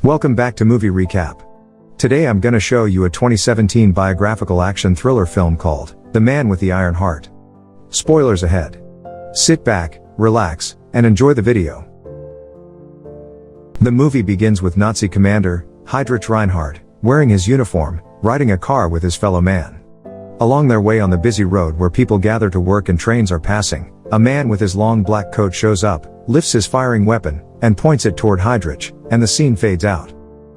Welcome back to Movie Recap. Today I'm gonna show you a 2017 biographical action thriller film called The Man with the Iron Heart. Spoilers ahead. Sit back, relax, and enjoy the video. The movie begins with Nazi commander, Heydrich Reinhard, wearing his uniform, riding a car with his fellow man. Along their way on the busy road where people gather to work and trains are passing, a man with his long black coat shows up, lifts his firing weapon, and points it toward Heydrich, and the scene fades out.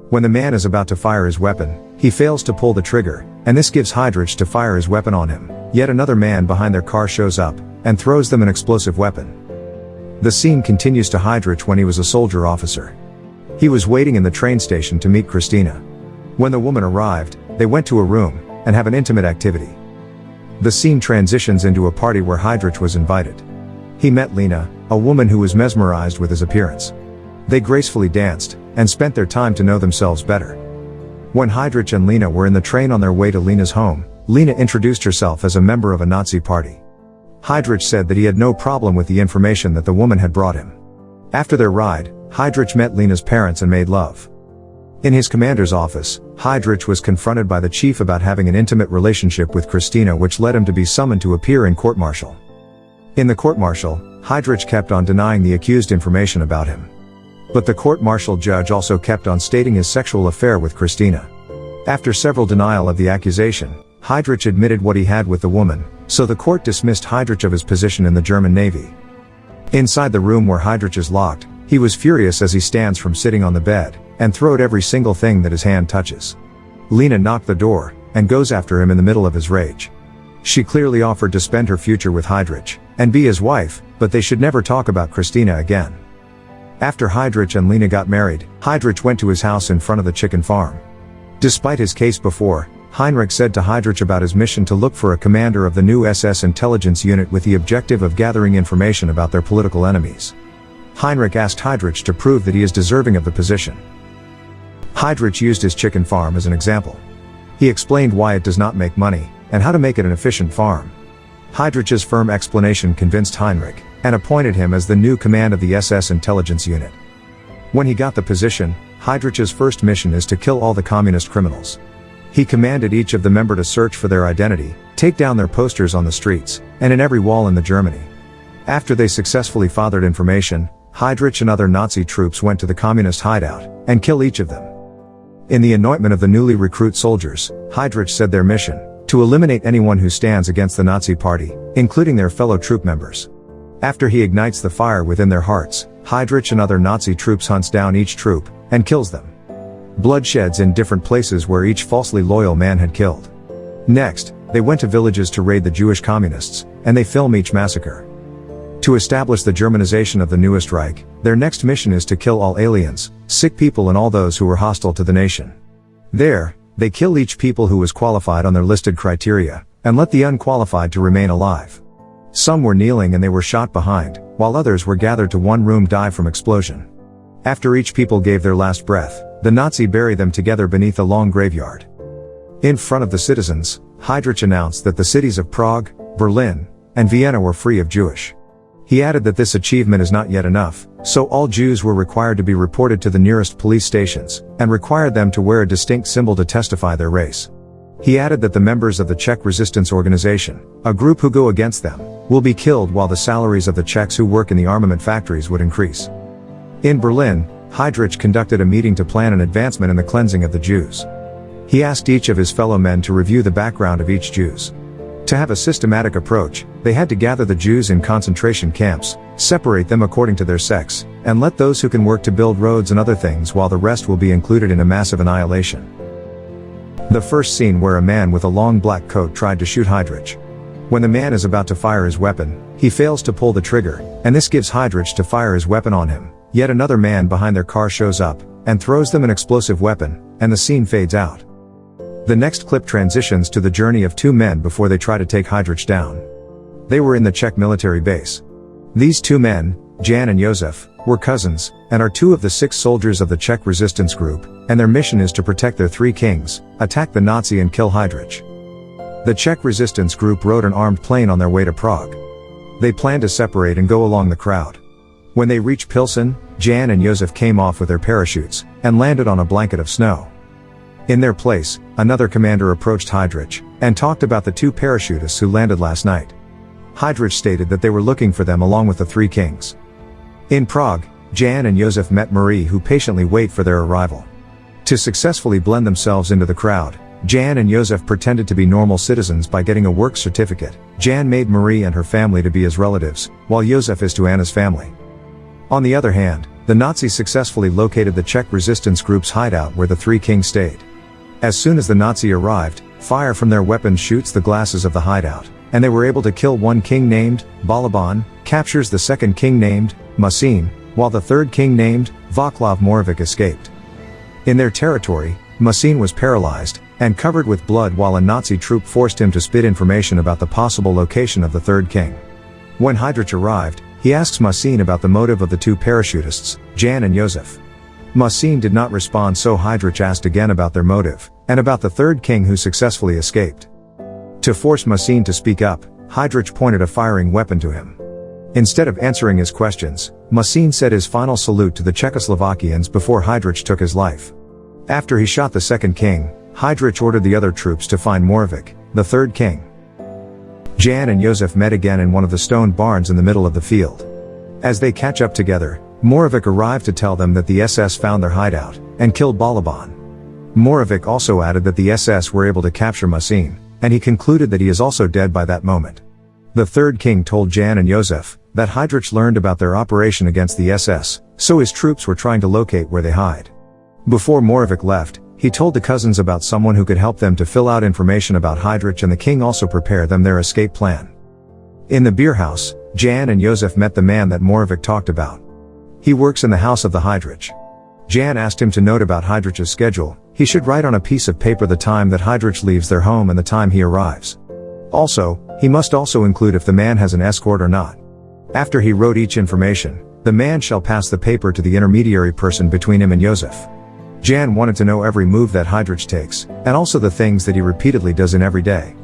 When the man is about to fire his weapon, he fails to pull the trigger, and this gives Heydrich to fire his weapon on him. Yet another man behind their car shows up, and throws them an explosive weapon. The scene continues to Heydrich when he was a soldier officer. He was waiting in the train station to meet Christina. When the woman arrived, they went to a room, and have an intimate activity. The scene transitions into a party where Heydrich was invited. He met Lena, a woman who was mesmerized with his appearance. They gracefully danced, and spent their time to know themselves better. When Heydrich and Lena were in the train on their way to Lena's home, Lena introduced herself as a member of a Nazi party. Heydrich said that he had no problem with the information that the woman had brought him. After their ride, Heydrich met Lena's parents and made love. In his commander's office, Heydrich was confronted by the chief about having an intimate relationship with Christina, which led him to be summoned to appear in court-martial. In the court-martial, Heydrich kept on denying the accused information about him. But the court-martial judge also kept on stating his sexual affair with Christina. After several denial of the accusation, Heydrich admitted what he had with the woman, so the court dismissed Heydrich of his position in the German Navy. Inside the room where Heydrich is locked, he was furious as he stands from sitting on the bed, and throwed every single thing that his hand touches. Lena knocked the door, and goes after him in the middle of his rage. She clearly offered to spend her future with Heydrich, and be his wife, but they should never talk about Christina again. After Heydrich and Lena got married, Heydrich went to his house in front of the chicken farm. Despite his case before, Heinrich said to Heydrich about his mission to look for a commander of the new SS intelligence unit with the objective of gathering information about their political enemies. Heinrich asked Heydrich to prove that he is deserving of the position. Heydrich used his chicken farm as an example. He explained why it does not make money, and how to make it an efficient farm. Heydrich's firm explanation convinced Heinrich, and appointed him as the new command of the SS intelligence unit. When he got the position, Heydrich's first mission is to kill all the communist criminals. He commanded each of the members to search for their identity, take down their posters on the streets, and in every wall in the Germany. After they successfully fathered information, Heydrich and other Nazi troops went to the communist hideout, and kill each of them. In the anointment of the newly recruit soldiers, Heydrich said their mission, to eliminate anyone who stands against the Nazi party, including their fellow troop members. After he ignites the fire within their hearts, Heydrich and other Nazi troops hunts down each troop, and kills them. Bloodsheds in different places where each falsely loyal man had killed. Next, they went to villages to raid the Jewish communists, and they film each massacre. To establish the Germanization of the newest Reich, their next mission is to kill all aliens, sick people and all those who were hostile to the nation. There, they kill each people who was qualified on their listed criteria, and let the unqualified to remain alive. Some were kneeling and they were shot behind, while others were gathered to one room die from explosion. After each people gave their last breath, the Nazi buried them together beneath a long graveyard. In front of the citizens, Heydrich announced that the cities of Prague, Berlin, and Vienna were free of Jewish. He added that this achievement is not yet enough, so all Jews were required to be reported to the nearest police stations, and required them to wear a distinct symbol to testify their race. He added that the members of the Czech resistance organization, a group who go against them, will be killed while the salaries of the Czechs who work in the armament factories would increase. In Berlin, Heydrich conducted a meeting to plan an advancement in the cleansing of the Jews. He asked each of his fellow men to review the background of each Jews. To have a systematic approach, they had to gather the Jews in concentration camps, separate them according to their sex, and let those who can work to build roads and other things while the rest will be included in a massive annihilation. The first scene where a man with a long black coat tried to shoot Heydrich. When the man is about to fire his weapon, he fails to pull the trigger, and this gives Heydrich to fire his weapon on him. Yet another man behind their car shows up, and throws them an explosive weapon, and the scene fades out. The next clip transitions to the journey of two men before they try to take Heydrich down. They were in the Czech military base. These two men, Jan and Josef, were cousins, and are two of the 6 soldiers of the Czech resistance group, and their mission is to protect their 3 kings, attack the Nazi and kill Heydrich. The Czech resistance group rode an armed plane on their way to Prague. They planned to separate and go along the crowd. When they reached Pilsen, Jan and Josef came off with their parachutes, and landed on a blanket of snow. In their place, another commander approached Heydrich, and talked about the two parachutists who landed last night. Heydrich stated that they were looking for them along with the three kings. In Prague, Jan and Josef met Marie, who patiently wait for their arrival. To successfully blend themselves into the crowd, Jan and Josef pretended to be normal citizens by getting a work certificate. Jan made Marie and her family to be his relatives, while Josef is to Anna's family. On the other hand, the Nazis successfully located the Czech resistance group's hideout where the three kings stayed. As soon as the Nazi arrived, fire from their weapons shoots the glasses of the hideout, and they were able to kill one king named Balaban, captures the second king named Masin, while the third king named Václav Moravec escaped. In their territory, Masin was paralyzed and covered with blood while a Nazi troop forced him to spit information about the possible location of the third king. When Heydrich arrived, he asks Masin about the motive of the two parachutists, Jan and Josef. Masin did not respond, so Heydrich asked again about their motive, and about the third king who successfully escaped. To force Masin to speak up, Heydrich pointed a firing weapon to him. Instead of answering his questions, Masin said his final salute to the Czechoslovakians before Heydrich took his life. After he shot the second king, Heydrich ordered the other troops to find Moravec, the third king. Jan and Josef met again in one of the stone barns in the middle of the field. As they catch up together, Moravec arrived to tell them that the SS found their hideout, and killed Balaban. Moravec also added that the SS were able to capture Masin, and he concluded that he is also dead by that moment. The third king told Jan and Josef that Heydrich learned about their operation against the SS, so his troops were trying to locate where they hide. Before Moravec left, he told the cousins about someone who could help them to fill out information about Heydrich, and the king also prepared them their escape plan. In the beer house, Jan and Josef met the man that Moravec talked about. He works in the house of the Heydrich. Jan asked him to note about Heydrich's schedule. He should write on a piece of paper the time that Heydrich leaves their home and the time he arrives. Also, he must also include if the man has an escort or not. After he wrote each information, the man shall pass the paper to the intermediary person between him and Josef. Jan wanted to know every move that Heydrich takes, and also the things that he repeatedly does in every day.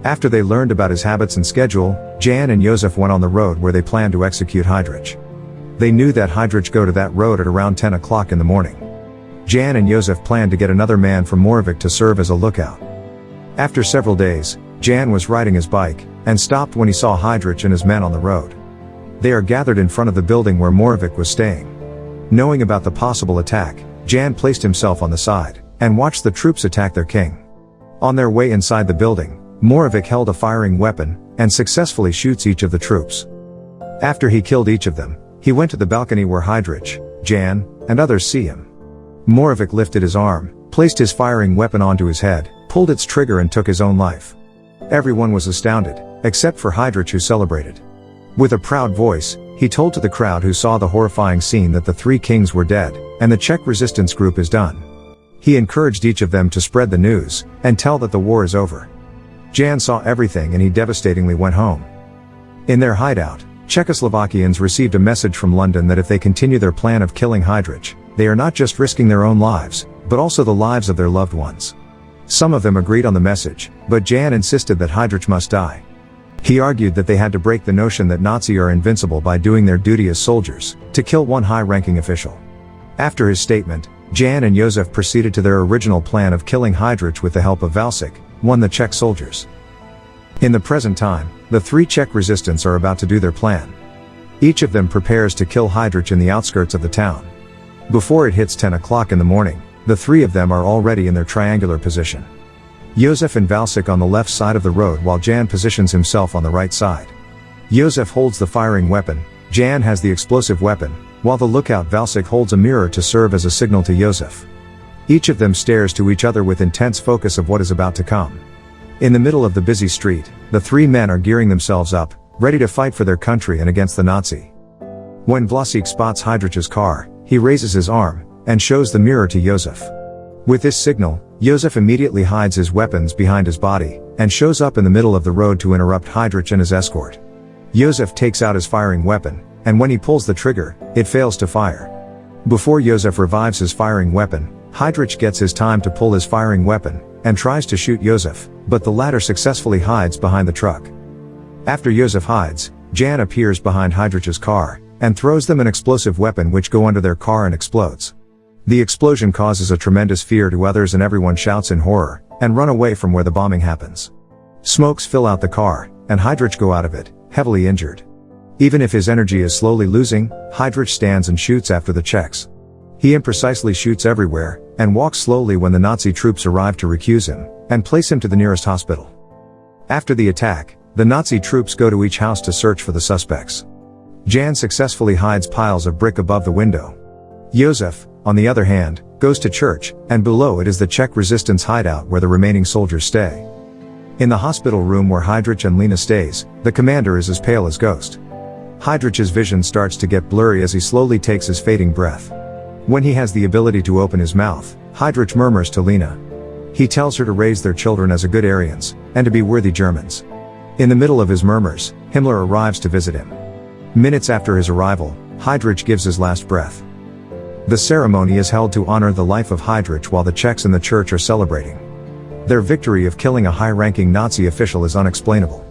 After they learned about his habits and schedule, Jan and Josef went on the road where they planned to execute Heydrich. They knew that Heydrich go to that road at around 10 o'clock in the morning. Jan and Josef planned to get another man from Moravec to serve as a lookout. After several days, Jan was riding his bike, and stopped when he saw Heydrich and his men on the road. They are gathered in front of the building where Moravec was staying. Knowing about the possible attack, Jan placed himself on the side, and watched the troops attack their king. On their way inside the building, Moravec held a firing weapon, and successfully shoots each of the troops. After he killed each of them, he went to the balcony where Heydrich, Jan, and others see him. Moravec lifted his arm, placed his firing weapon onto his head, pulled its trigger and took his own life. Everyone was astounded, except for Heydrich, who celebrated. With a proud voice, he told to the crowd who saw the horrifying scene that the three kings were dead, and the Czech resistance group is done. He encouraged each of them to spread the news, and tell that the war is over. Jan saw everything and he devastatingly went home. In their hideout, Czechoslovakians received a message from London that if they continue their plan of killing Heydrich, they are not just risking their own lives, but also the lives of their loved ones. Some of them agreed on the message, but Jan insisted that Heydrich must die. He argued that they had to break the notion that Nazis are invincible by doing their duty as soldiers, to kill one high-ranking official. After his statement, Jan and Josef proceeded to their original plan of killing Heydrich with the help of Valsic, one of the Czech soldiers. In the present time, the three Czech resistance are about to do their plan. Each of them prepares to kill Heydrich in the outskirts of the town. Before it hits 10 o'clock in the morning, the three of them are already in their triangular position. Josef and Valsic on the left side of the road while Jan positions himself on the right side. Josef holds the firing weapon, Jan has the explosive weapon, while the lookout Valsic holds a mirror to serve as a signal to Josef. Each of them stares to each other with intense focus of what is about to come. In the middle of the busy street, the three men are gearing themselves up, ready to fight for their country and against the Nazi. When Valsic spots Heydrich's car, he raises his arm, and shows the mirror to Josef. With this signal, Josef immediately hides his weapons behind his body, and shows up in the middle of the road to interrupt Heydrich and his escort. Josef takes out his firing weapon, and when he pulls the trigger, it fails to fire. Before Josef revives his firing weapon, Heydrich gets his time to pull his firing weapon, and tries to shoot Josef, but the latter successfully hides behind the truck. After Josef hides, Jan appears behind Heydrich's car, and throws them an explosive weapon which go under their car and explodes. The explosion causes a tremendous fear to others and everyone shouts in horror, and run away from where the bombing happens. Smokes fill out the car, and Heydrich go out of it, heavily injured. Even if his energy is slowly losing, Heydrich stands and shoots after the Czechs. He imprecisely shoots everywhere, and walks slowly when the Nazi troops arrive to recuse him, and place him to the nearest hospital. After the attack, the Nazi troops go to each house to search for the suspects. Jan successfully hides piles of brick above the window. Josef, on the other hand, goes to church, and below it is the Czech resistance hideout where the remaining soldiers stay. In the hospital room where Heydrich and Lena stays, the commander is as pale as ghost. Heydrich's vision starts to get blurry as he slowly takes his fading breath. When he has the ability to open his mouth, Heydrich murmurs to Lena. He tells her to raise their children as a good Aryans, and to be worthy Germans. In the middle of his murmurs, Himmler arrives to visit him. Minutes after his arrival, Heydrich gives his last breath. The ceremony is held to honor the life of Heydrich while the Czechs in the church are celebrating. Their victory of killing a high-ranking Nazi official is unexplainable.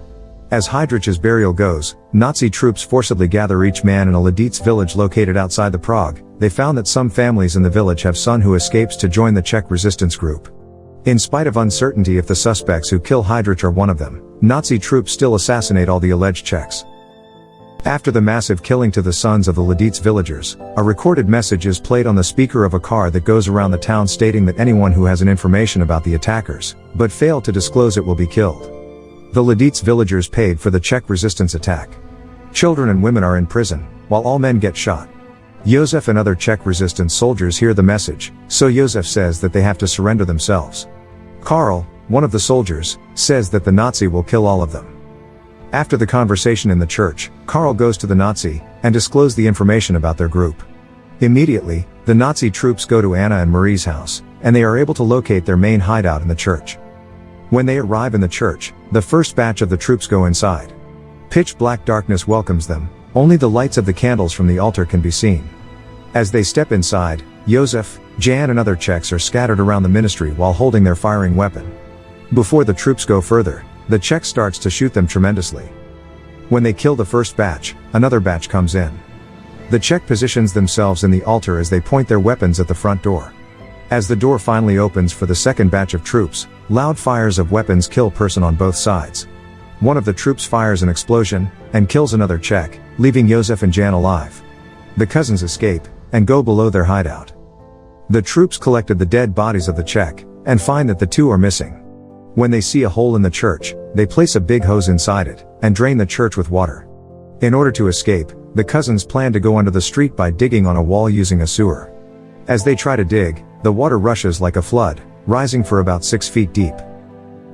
As Heydrich's burial goes, Nazi troops forcibly gather each man in a Lidice village located outside the Prague. They found that some families in the village have son who escapes to join the Czech resistance group. In spite of uncertainty if the suspects who kill Heydrich are one of them, Nazi troops still assassinate all the alleged Czechs. After the massive killing to the sons of the Lidice villagers, a recorded message is played on the speaker of a car that goes around the town stating that anyone who has an information about the attackers, but fail to disclose it will be killed. The Lidice villagers paid for the Czech resistance attack. Children and women are in prison, while all men get shot. Josef and other Czech resistance soldiers hear the message, so Josef says that they have to surrender themselves. Karl, one of the soldiers, says that the Nazi will kill all of them. After the conversation in the church, Karl goes to the Nazi, and discloses the information about their group. Immediately, the Nazi troops go to Anna and Marie's house, and they are able to locate their main hideout in the church. When they arrive in the church, the first batch of the troops go inside. Pitch black darkness welcomes them, only the lights of the candles from the altar can be seen. As they step inside, Josef, Jan and other Czechs are scattered around the ministry while holding their firing weapon. Before the troops go further, the Czech starts to shoot them tremendously. When they kill the first batch, another batch comes in. The Czech positions themselves in the altar as they point their weapons at the front door. As the door finally opens for the second batch of troops, loud fires of weapons kill person on both sides. One of the troops fires an explosion, and kills another Czech, leaving Josef and Jan alive. The cousins escape, and go below their hideout. The troops collected the dead bodies of the Czech, and find that the two are missing. When they see a hole in the church, they place a big hose inside it, and drain the church with water. In order to escape, the cousins plan to go under the street by digging on a wall using a sewer. As they try to dig, the water rushes like a flood, rising for about 6 feet deep.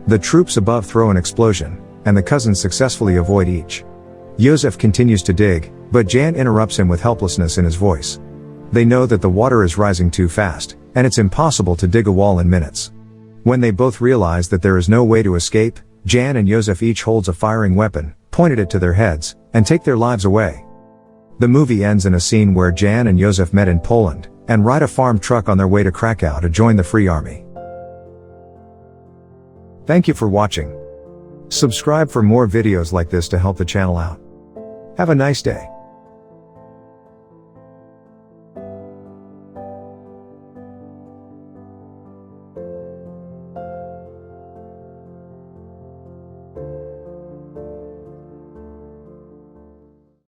The troops above throw an explosion, and the cousins successfully avoid each. Josef continues to dig, but Jan interrupts him with helplessness in his voice. They know that the water is rising too fast, and it's impossible to dig a wall in minutes. When they both realize that there is no way to escape, Jan and Josef each holds a firing weapon, pointed it to their heads, and take their lives away. The movie ends in a scene where Jan and Josef met in Poland, and ride a farm truck on their way to Krakow to join the Free Army. Thank you for watching. Subscribe for more videos like this to help the channel out. Have a nice day.